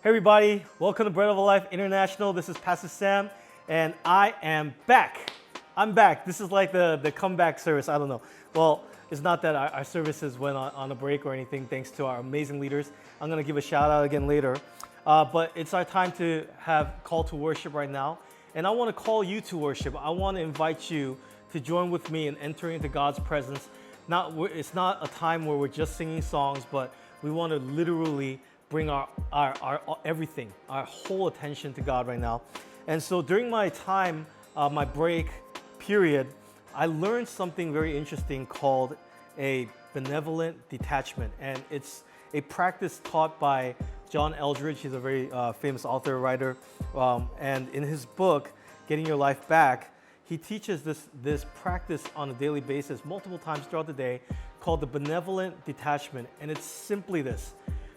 Hey everybody, welcome to Bread of Life International. This is Pastor Sam, and I am back. I'm back. This is like the comeback service. I don't know. Well, it's not that our services went on a break or anything, thanks to our amazing leaders. I'm going to give a shout out again later. But it's our time to have call to worship right now. And I want to call you to worship. I want to invite you to join with me in entering into God's presence. It's not a time where we're just singing songs, but we want to literally bring our everything, our whole attention to God right now. And so during my time, my break period, I learned something very interesting called a benevolent detachment. And it's a practice taught by John Eldredge. He's a very famous author, writer. And in his book, Getting Your Life Back, he teaches this practice on a daily basis, multiple times throughout the day, called the benevolent detachment. And it's simply this.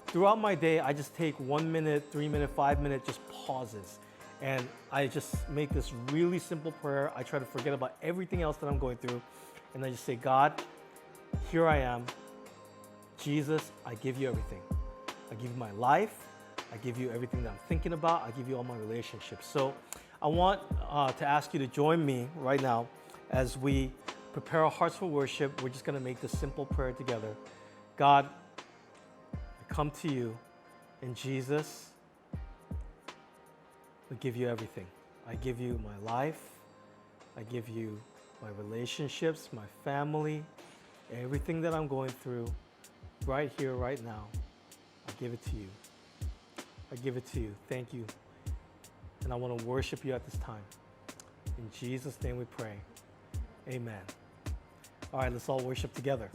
Throughout my day, I just take 1 minute, 3 minute, 5 minute, just pauses. And I just make this really simple prayer. I try to forget about everything else that I'm going through. And I just say, God, here I am. Jesus, I give you everything. I give you my life. I give you everything that I'm thinking about. I give you all my relationships. So I want to ask you to join me right now as we prepare our hearts for worship. We're just going to make this simple prayer together. God, I come to you in Jesus. I give you everything. I give you my life. I give you my relationships, my family, everything that I'm going through right here, right now. I give it to you. I give it to you. Thank you. And I want to worship you at this time. In Jesus' name we pray. Amen. All right, let's all worship together.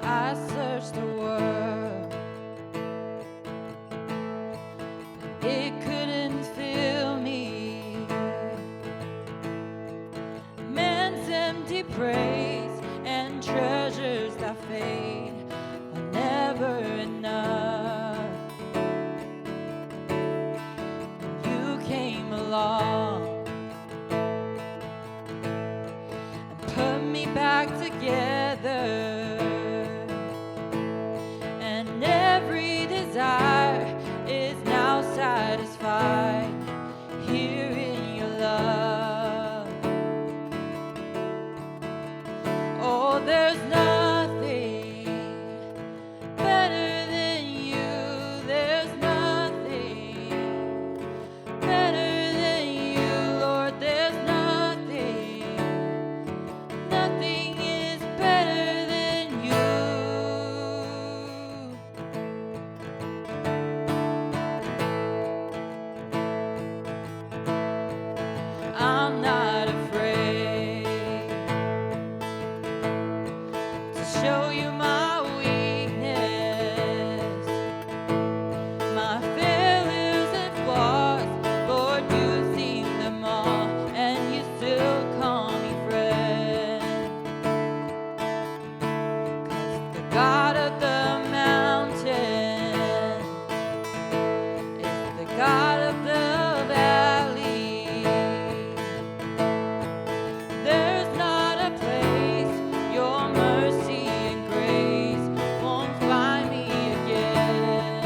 I searched the world, it couldn't fill me. Man's empty praise and treasures that fade are never enough. You came along and put me back together. Desire is now satisfied here in your love. Oh, there's nothing better than you. There's nothing better than you, Lord. There's nothing. Nothing is better than you. I'm not afraid to show you my weakness, my failures and flaws. Lord, you've seen them all, and you still call me friend. 'Cause the God of the mountain is the God of the valley. There's not a place your mercy and grace won't find me again.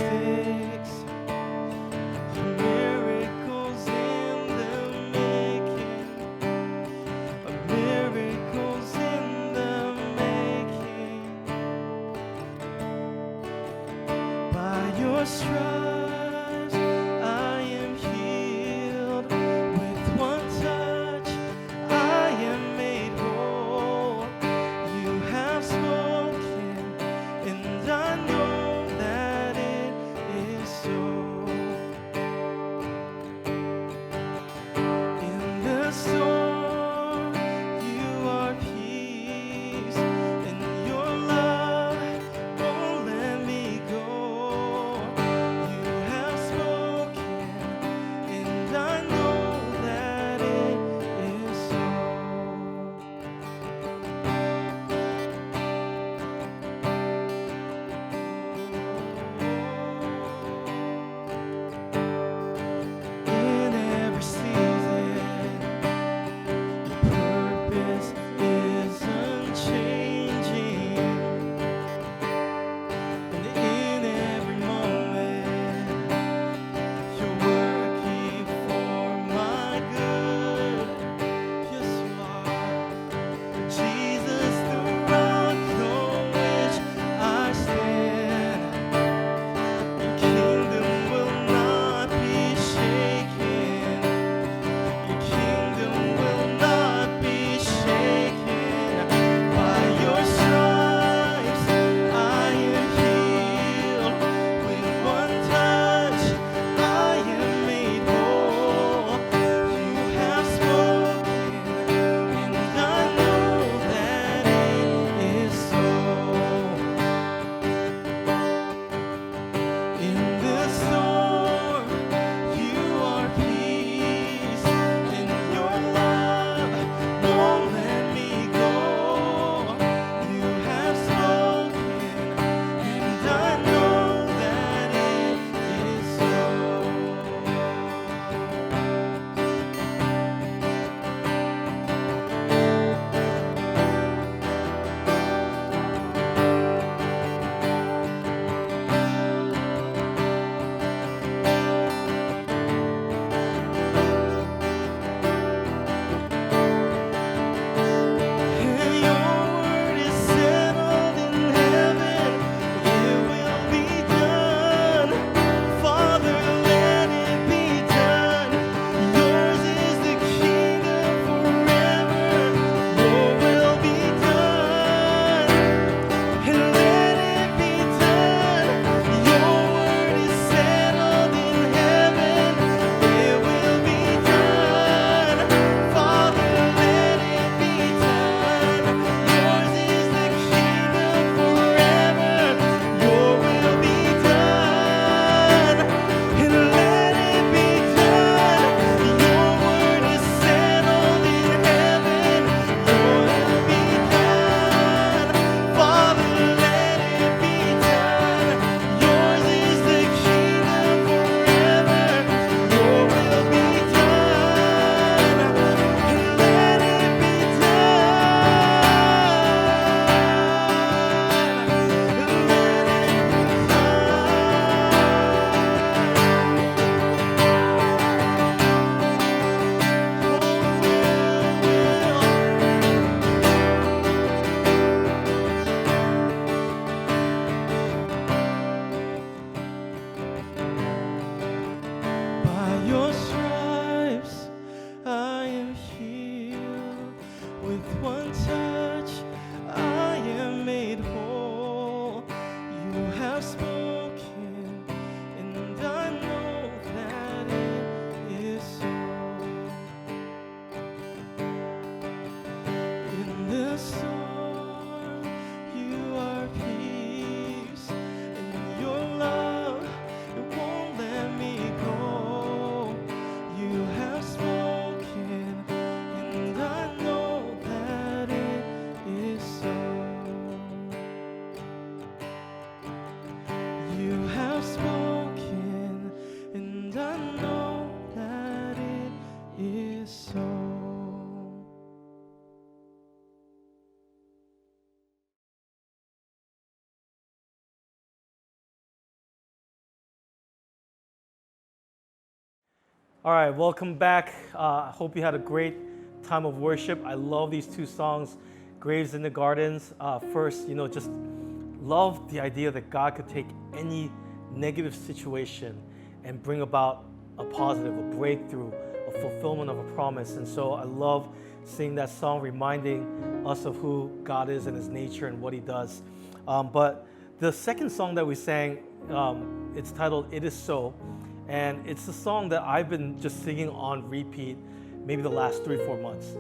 mistakes, miracles in the making, miracles in the making. By your stripes I am healed. With one touch I am made whole. You have spoken, and I know that it All right, welcome back. I hope you had a great time of worship. I love these two songs, Graves in the Gardens. First, just love the idea that God could take any negative situation and bring about a positive, a breakthrough, a fulfillment of a promise. And so I love singing that song, reminding us of who God is and his nature and what he does. But the second song that we sang, it's titled It Is So. And it's a song that I've been just singing on repeat maybe the last 3-4 months.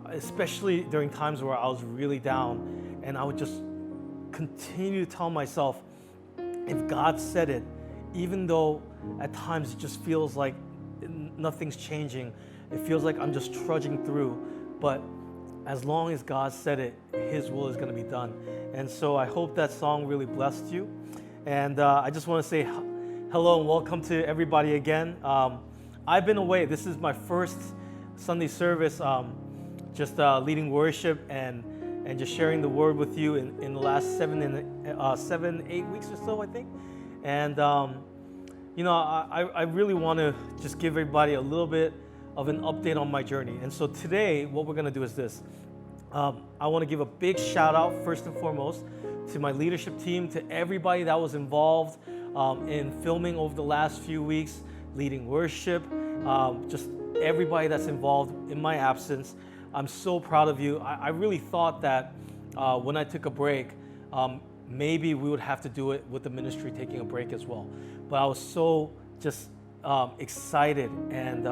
Especially during times where I was really down, and I would just continue to tell myself, if God said it, even though at times it just feels like nothing's changing, it feels like I'm just trudging through, but as long as God said it, his will is going to be done. And so I hope that song really blessed you. And I just want to say hello and welcome to everybody again. I've been away. This is my first Sunday service, just leading worship and just sharing the word with you in the last 7-8 weeks or so, I think. And I really want to just give everybody a little bit of an update on my journey. And so today, what we're going to do is this. I want to give a big shout out, first and foremost, to my leadership team, to everybody that was involved in filming over the last few weeks, leading worship, just everybody that's involved in my absence. I'm so proud of you. I really thought that when I took a break, maybe we would have to do it with the ministry taking a break as well. But I was so just excited and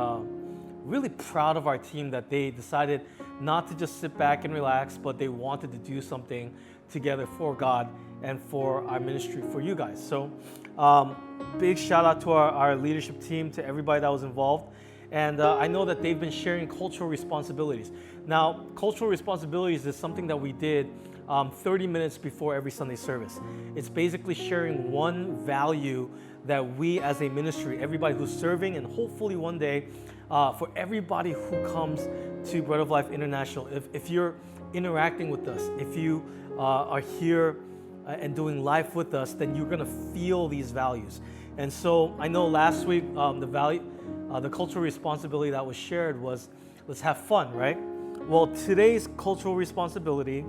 really proud of our team that they decided not to just sit back and relax, but they wanted to do something together for God and for our ministry, for you guys. So big shout out to our leadership team, to everybody that was involved. And I know that they've been sharing cultural responsibilities. Now, cultural responsibilities is something that we did 30 minutes before every Sunday service. It's basically sharing one value that we as a ministry, everybody who's serving, and hopefully one day for everybody who comes to Bread of Life International, if you're interacting with us, if you are here and doing life with us, then you're gonna feel these values. And so I know last week the cultural responsibility that was shared was, let's have fun, right? Well, today's cultural responsibility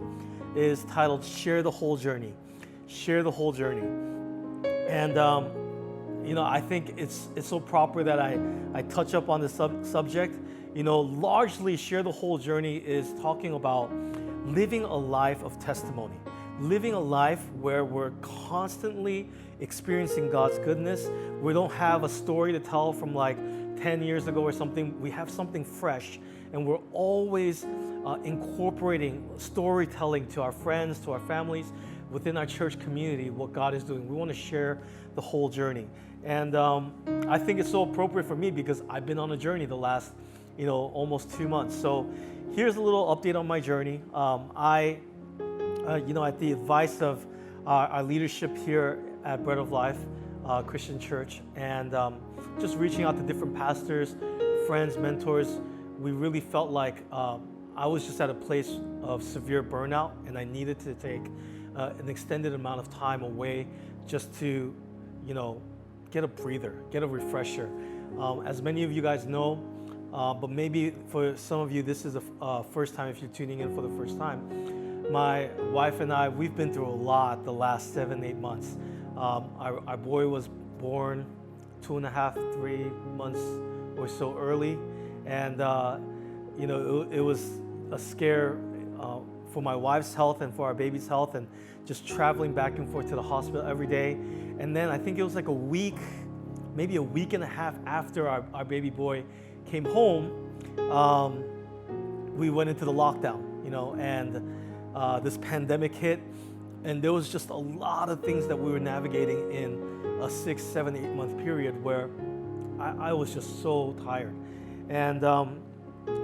is titled Share the Whole Journey. Share the whole journey. And I think it's so proper that I touch up on this subject. Largely Share the Whole Journey is talking about living a life of testimony, living a life where we're constantly experiencing God's goodness. We don't have a story to tell from like 10 years ago or something. We have something fresh, and we're always incorporating storytelling to our friends, to our families, within our church community, what God is doing. We want to share the whole journey. And I think it's so appropriate for me because I've been on a journey the last, almost 2 months. So here's a little update on my journey. At the advice of our leadership here at Bread of Life Christian Church, and just reaching out to different pastors, friends, mentors, we really felt like I was just at a place of severe burnout, and I needed to take an extended amount of time away just to, get a breather, get a refresher. As many of you guys know, but maybe for some of you, this is the first time if you're tuning in for the first time. My wife and I, we've been through a lot the last 7-8 months. Our boy was born 2.5, 3 months or so early. And, it was a scare for my wife's health and for our baby's health, and just traveling back and forth to the hospital every day. And then I think it was like a week, maybe a week and a half after our baby boy came home, we went into the lockdown, and this pandemic hit. And there was just a lot of things that we were navigating in a 6, 7, 8 month period where I was just so tired. And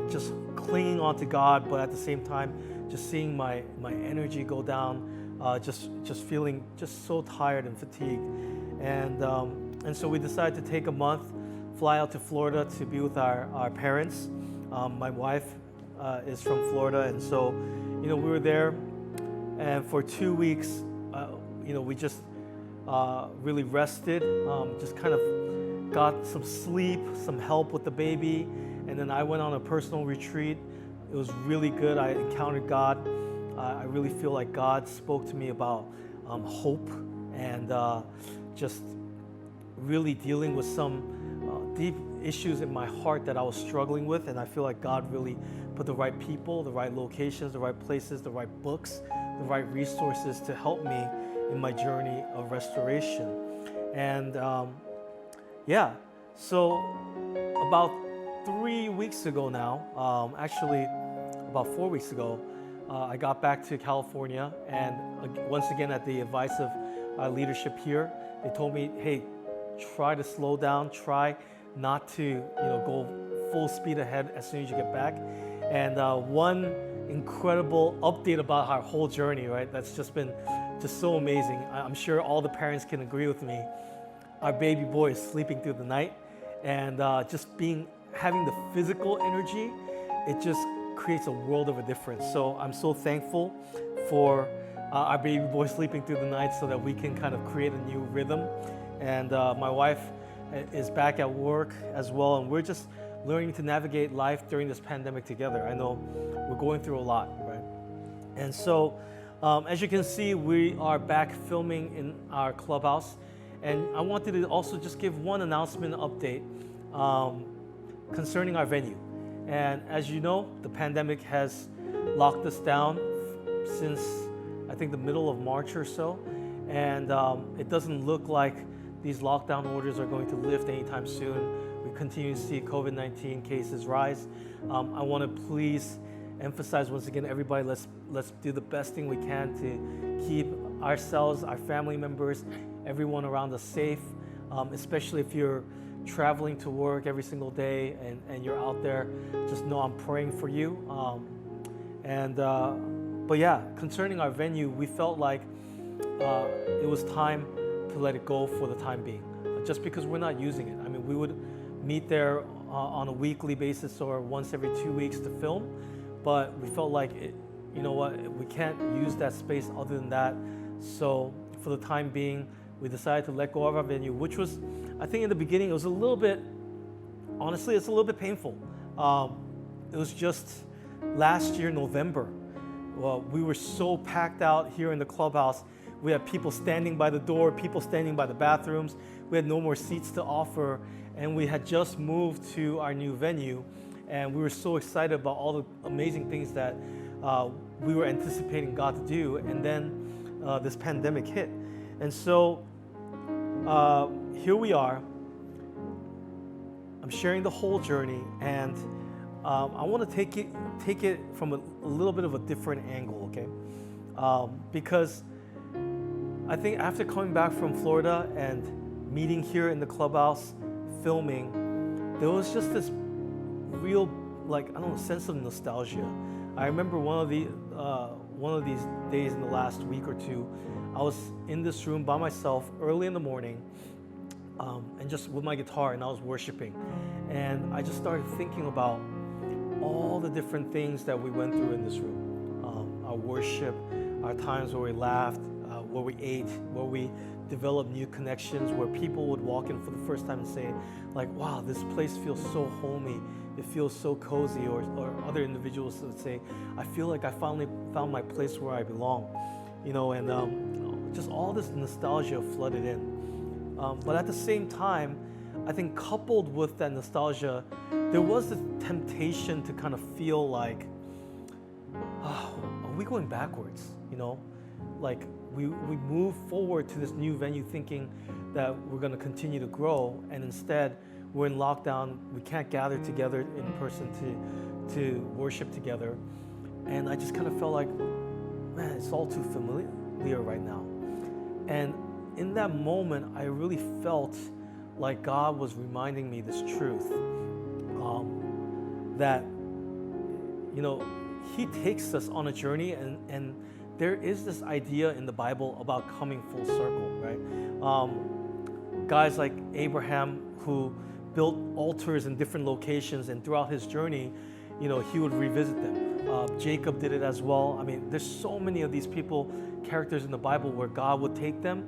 just clinging on to God, but at the same time, just seeing my energy go down, just feeling just so tired and fatigued. And so we decided to take a month, fly out to Florida to be with our parents. My wife is from Florida, and so, we were there. And for 2 weeks, we just really rested, just kind of got some sleep, some help with the baby, and then I went on a personal retreat. It was really good. I encountered God. I really feel like God spoke to me about hope and just really dealing with some deep issues in my heart that I was struggling with. And I feel like God really put the right people, the right locations, the right places, the right books, the right resources to help me in my journey of restoration. And yeah, so about 3 weeks ago now, actually about 4 weeks ago, I got back to California, and once again at the advice of our leadership here, they told me, hey, try to slow down, try not to go full speed ahead as soon as you get back. And one incredible update about our whole journey, right? That's just been just so amazing. I'm sure all the parents can agree with me. Our baby boy is sleeping through the night, and just having the physical energy, it just creates a world of a difference. So I'm so thankful for our baby boy sleeping through the night so that we can kind of create a new rhythm. And my wife is back at work as well, and we're just learning to navigate life during this pandemic together. I know we're going through a lot, right? And so as you can see, we are back filming in our clubhouse, and I wanted to also just give one announcement update concerning our venue. And as you know, the pandemic has locked us down since I think the middle of March or so, and it doesn't look like these lockdown orders are going to lift anytime soon. We continue to see COVID-19 cases rise. I want to please emphasize once again, everybody, let's do the best thing we can to keep ourselves, our family members, everyone around us safe, especially if you're traveling to work every single day and you're out there. Just know I'm praying for you. But yeah, concerning our venue, we felt like it was time to let it go for the time being, just because we're not using it. I mean, we would meet there on a weekly basis or once every 2 weeks to film, but we felt like we can't use that space other than that. So for the time being, we decided to let go of our venue, which was, I think in the beginning, it was a little bit, honestly, it's a little bit painful. It was just last year, November. Well, we were so packed out here in the clubhouse. We had people standing by the door, people standing by the bathrooms. We had no more seats to offer, and we had just moved to our new venue, and we were so excited about all the amazing things that we were anticipating God to do, and then this pandemic hit. And so here we are. I'm sharing the whole journey, and I want to take it from a little bit of a different angle, okay? Because I think after coming back from Florida and meeting here in the clubhouse, filming, there was just this real, sense of nostalgia. I remember one of these days in the last week or two, I was in this room by myself early in the morning, and just with my guitar, and I was worshiping. And I just started thinking about all the different things that we went through in this room. Our worship, our times where we laughed, where we ate, where we developed new connections, where people would walk in for the first time and say, like, wow, this place feels so homey, it feels so cozy, or other individuals would say, I feel like I finally found my place where I belong, and just all this nostalgia flooded in. But at the same time, I think coupled with that nostalgia, there was the temptation to kind of feel like, oh, are we going backwards? Like we move forward to this new venue thinking that we're going to continue to grow, and instead we're in lockdown. We can't gather together in person to worship together. And I just kind of felt like, man, it's all too familiar right now. And in that moment, I really felt like God was reminding me this truth, that, He takes us on a journey, and there is this idea in the Bible about coming full circle, right? Guys like Abraham, who built altars in different locations, and throughout his journey, he would revisit them. Jacob did it as well. I mean, there's so many of these characters in the Bible where God would take them,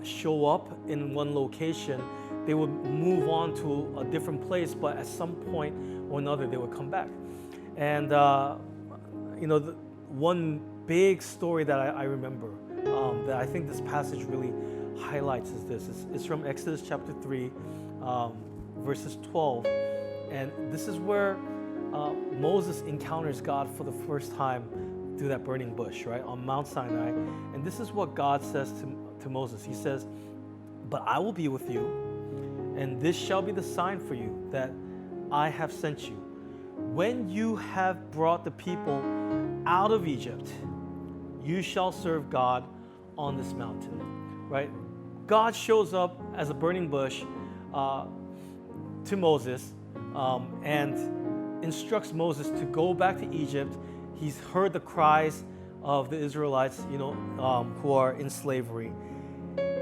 show up in one location, they would move on to a different place, but at some point or another, they would come back. And, one big story that I remember that I think this passage really highlights is this. It's from Exodus chapter 3, verses 12. And this is where Moses encounters God for the first time through that burning bush, right, on Mount Sinai. And this is what God says to Moses. He says, "But I will be with you, and this shall be the sign for you that I have sent you. When you have brought the people out of Egypt, you shall serve God on this mountain." Right? God shows up as a burning bush to Moses and instructs Moses to go back to Egypt. He's heard the cries of the Israelites, who are in slavery.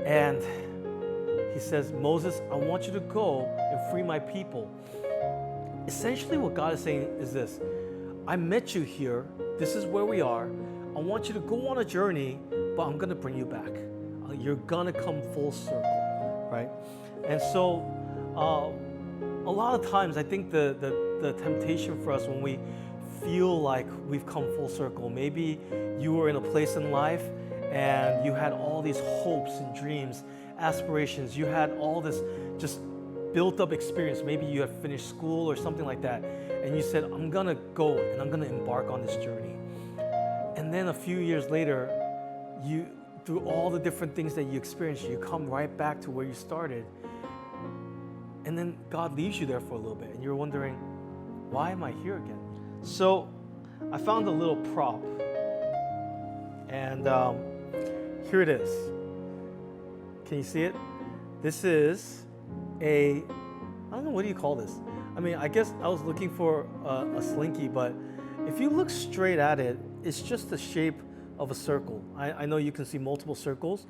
And he says, "Moses, I want you to go and free my people." Essentially what God is saying is this: I met you here. This is where we are. I want you to go on a journey, but I'm going to bring you back. You're going to come full circle, right? And so a lot of times I think the temptation for us when we feel like we've come full circle, maybe you were in a place in life and you had all these hopes and dreams, aspirations. You had all this just built up experience. Maybe you had finished school or something like that. And you said, "I'm going to go and I'm going to embark on this journey." And then a few years later, through all the different things that you experienced, you come right back to where you started. And then God leaves you there for a little bit and you're wondering, why am I here again? So I found a little prop. And here it is. Can you see it? This is I don't know, what do you call this? I mean, I guess I was looking for a slinky, but if you look straight at it, it's just the shape of a circle. I know you can see multiple circles,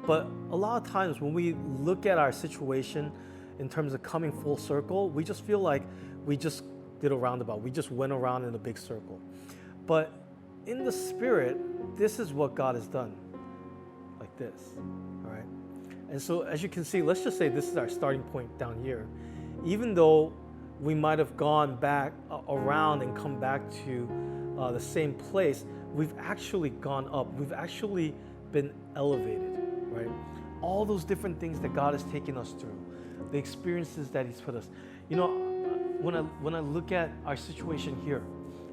but a lot of times when we look at our situation in terms of coming full circle, we just feel like we just did a roundabout. We just went around in a big circle. But in the spirit, this is what God has done, like this, all right? And so as you can see, let's just say this is our starting point down here. Even though we might have gone back around and come back to the same place, we've actually gone up. We've actually been elevated, right? All those different things that God has taken us through, the experiences that He's put us. When I look at our situation here,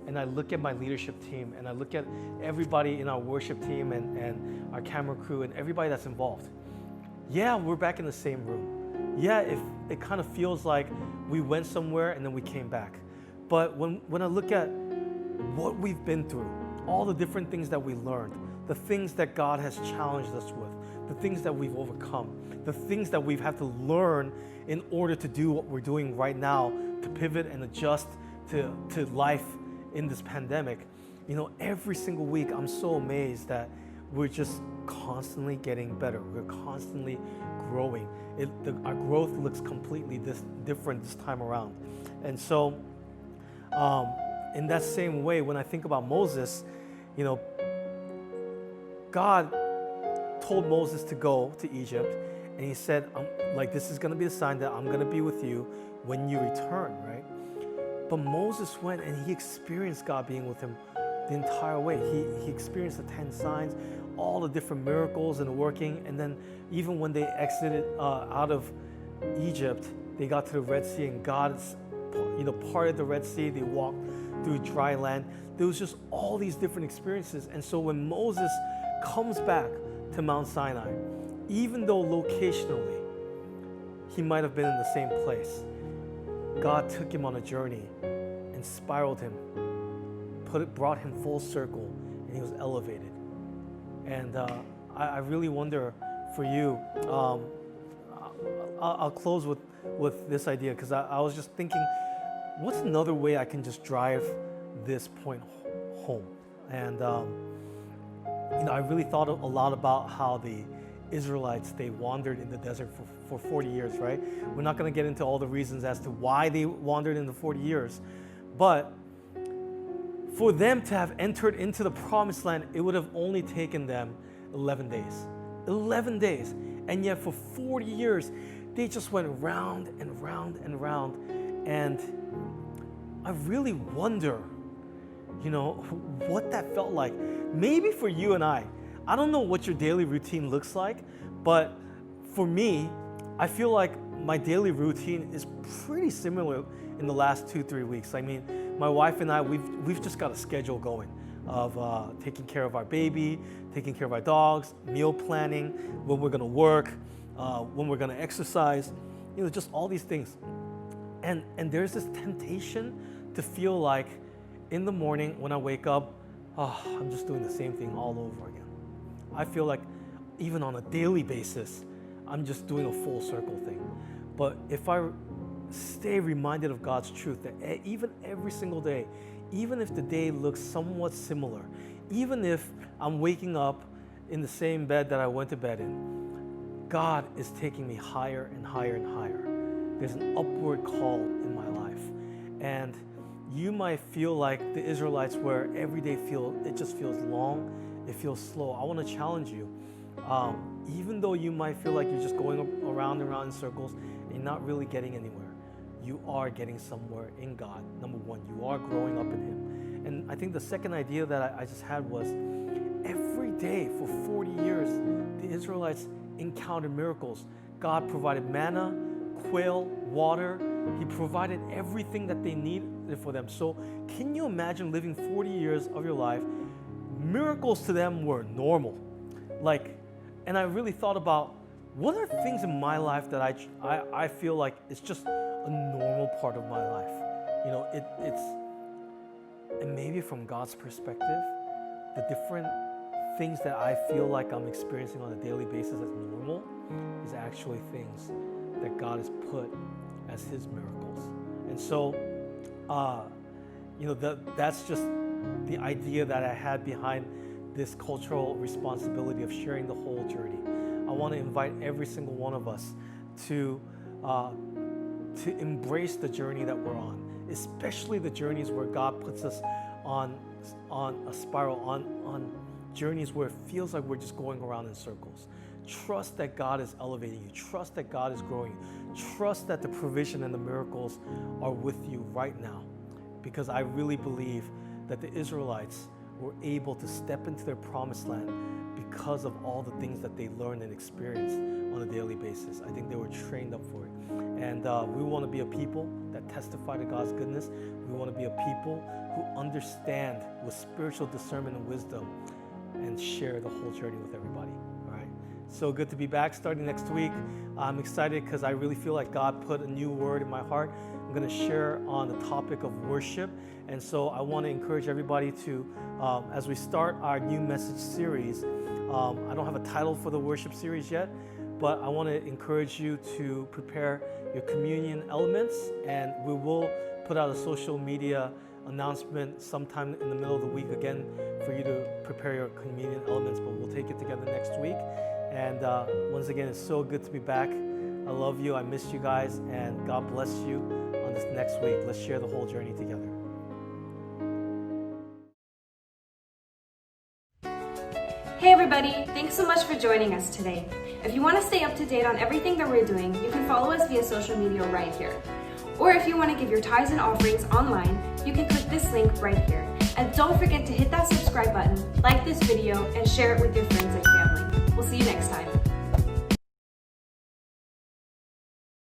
and I look at my leadership team, and I look at everybody in our worship team and our camera crew and everybody that's involved, yeah, we're back in the same room. Yeah, it kind of feels like we went somewhere and then we came back. But when I look at what we've been through, all the different things that we learned, the things that God has challenged us with, the things that we've overcome, the things that we've had to learn in order to do what we're doing right now, to pivot and adjust to life in this pandemic, every single week I'm so amazed that we're just constantly getting better. We're constantly growing. Our growth looks completely different this time around. And so in that same way, when I think about Moses, God told Moses to go to Egypt, and He said, this is going to be a sign that I'm going to be with you when you return, right? But Moses went and he experienced God being with him the entire way. He experienced the 10 signs, all the different miracles and working. And then even when they exited out of Egypt, they got to the Red Sea, and God, parted the Red Sea. They walked through dry land. There was just all these different experiences. And so when Moses comes back to Mount Sinai, even though locationally he might have been in the same place, God took him on a journey and spiraled him, brought him full circle, and he was elevated. And I really wonder for you, I'll close with this idea, because I was just thinking, what's another way I can just drive this point home? And I really thought a lot about how the Israelites, they wandered in the desert for 40 years, right? We're not going to get into all the reasons as to why they wandered in the 40 years, but for them to have entered into the promised land, it would have only taken them 11 days. 11 days. And yet for 40 years, they just went round and round and round. And I really wonder, what that felt like. Maybe for you and I don't know what your daily routine looks like, but for me, I feel like my daily routine is pretty similar in the last 2-3 weeks. I mean, my wife and I, we've just got a schedule going of taking care of our baby, taking care of our dogs, meal planning, when we're gonna work, when we're gonna exercise, just all these things. And there's this temptation to feel like in the morning when I wake up, I'm just doing the same thing all over again. I feel like even on a daily basis, I'm just doing a full circle thing. But if I stay reminded of God's truth, that even every single day, even if the day looks somewhat similar, even if I'm waking up in the same bed that I went to bed in, God is taking me higher and higher and higher. There's an upward call in my life. And you might feel like the Israelites where every day it just feels long, it feels slow. I want to challenge you. Even though you might feel like you're just going around and around in circles and you're not really getting anywhere, you are getting somewhere in God. Number one, you are growing up in Him. And I think the second idea that I just had was every day for 40 years, the Israelites encountered miracles. God provided manna, quail, water. He provided everything that they needed for them. So can you imagine living 40 years of your life? Miracles to them were normal. And I really thought about what are things in my life that I feel like it's just a normal part of my life. And maybe from God's perspective, the different things that I feel like I'm experiencing on a daily basis as normal is actually things that God has put as His miracles. And so, that's just the idea that I had behind this cultural responsibility of sharing the whole journey. I want to invite every single one of us to embrace the journey that we're on, especially the journeys where God puts us on a spiral, on journeys where it feels like we're just going around in circles. Trust that God is elevating you. Trust that God is growing you. Trust that the provision and the miracles are with you right now. Because I really believe that the Israelites were able to step into their promised land because of all the things that they learned and experienced on a daily basis. I think they were trained up for it. And we want to be a people that testify to God's goodness. We want to be a people who understand with spiritual discernment and wisdom and share the whole journey with everybody. All right. So good to be back starting next week. I'm excited because I really feel like God put a new word in my heart. I'm going to share on the topic of worship. And so I want to encourage everybody to, as we start our new message series, I don't have a title for the worship series yet, but I want to encourage you to prepare your communion elements, and we will put out a social media announcement sometime in the middle of the week again for you to prepare your communion elements, but we'll take it together next week. And once again, it's so good to be back. I love you. I miss you guys, and God bless you on this next week. Let's share the whole journey together. Hey everybody, thanks so much for joining us today. If you want to stay up to date on everything that we're doing, you can follow us via social media right here. Or if you want to give your tithes and offerings online, you can click this link right here. And don't forget to hit that subscribe button, like this video, and share it with your friends and family. We'll see you next time.